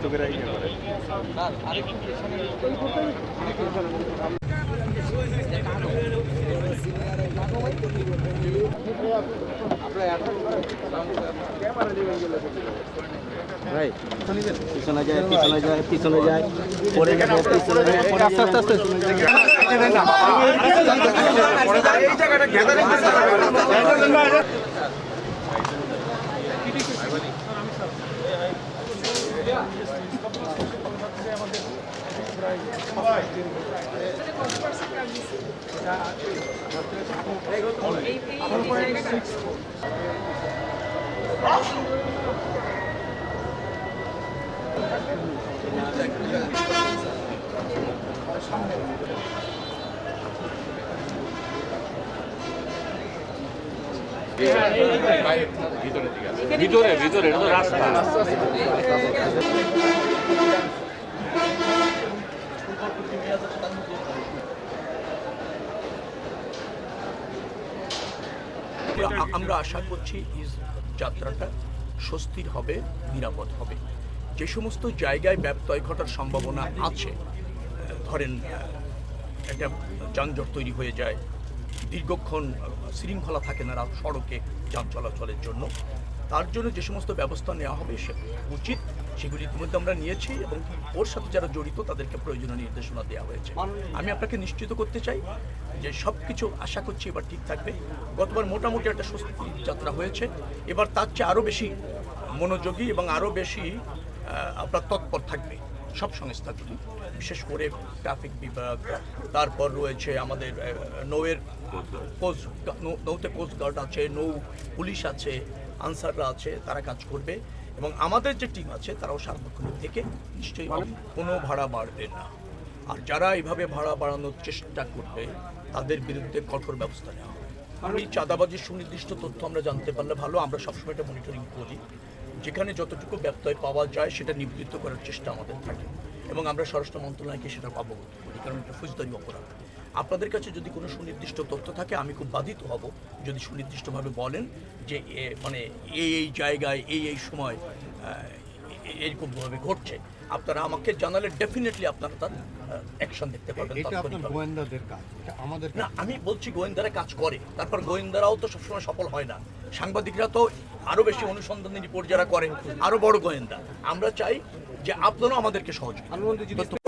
কষ্ট করে ভাই পিছনে যায় পিছনে যায় পিছনে যায় পরে যাবে পিছনে যায় আস্তে আস্তে আস্তে এই জায়গাটা গ্যাদারিং ভিতরে ভিতরে এটা তো রাস্তা আমরা আশা করছি যাত্রাটা স্বস্তির হবে, নিরাপদ হবে। যে সমস্ত জায়গায় ব্যত্যয় ঘটার সম্ভাবনা আছে, ধরেন একটা যানজট তৈরি হয়ে যায়, দীর্ঘক্ষণ শৃঙ্খলা থাকে না সড়কে যান চলাচলের জন্য, তার জন্য যে সমস্ত ব্যবস্থা নেওয়া হবে সে উচিত সেগুলি ইতিমধ্যে আমরা নিয়েছি এবং ওর সাথে যারা জড়িত তাদেরকে প্রয়োজনীয় নির্দেশনা দেওয়া হয়েছে। আমি আপনাকে নিশ্চিত করতে চাই যে সব কিছু আশা করছি এবার ঠিক থাকবে। গতবার মোটামুটি একটা স্বস্তির যাত্রা হয়েছে, এবার তার চেয়ে আরও বেশি মনোযোগী এবং আরও বেশি আপনার তৎপর থাকবে সব সংস্থাগুলি, বিশেষ করে ট্রাফিক বিভাগ, তারপর রয়েছে আমাদের নৌতে কোস্টগার্ড আছে, নৌ পুলিশ আছে, আনসাররা আছে, তারা কাজ করবে এবং আমাদের যে টিম আছে তারাও সার্বক্ষণিক থেকে নিশ্চয়ই কোনো ভাড়া বাড়বে না। আর যারা এইভাবে ভাড়া বাড়ানোর চেষ্টা করবে তাদের বিরুদ্ধে কঠোর ব্যবস্থা নেওয়া হবে। আর এই চাঁদাবাজির সুনির্দিষ্ট তথ্য আমরা জানতে পারলে ভালো, আমরা সবসময় এটা মনিটরিং করি, যেখানে যতটুকু ব্যত্যয় পাওয়া যায় সেটা নিবৃত্ত করার চেষ্টা আমাদের থাকে এবং আমরা স্বরাষ্ট্র মন্ত্রণালয়কে সেটা অবগত করি, কারণ এটা ফৌজদারি অপরাধ। আপনাদের কাছে যদি কোনো সুনির্দিষ্ট তথ্য থাকে আমি খুব বাধিত হব যদি সুনির্দিষ্টভাবে বলেন যে মানে এই জায়গায় এই সময় এরকমভাবে ঘটছে, আপনারা আমাকে জানালে ডেফিনেটলি আপনারা তার অ্যাকশন দেখতে পাবেন। না, আমি বলছি গোয়েন্দারা কাজ করে, তারপর গোয়েন্দারাও তো সবসময় সফল হয় না, সাংবাদিকরা তো আরও বেশি অনুসন্ধানী রিপোর্ট যারা করে আরও বড় গোয়েন্দা। আমরা চাই যে আপনারাও আমাদেরকে সহযোগিতা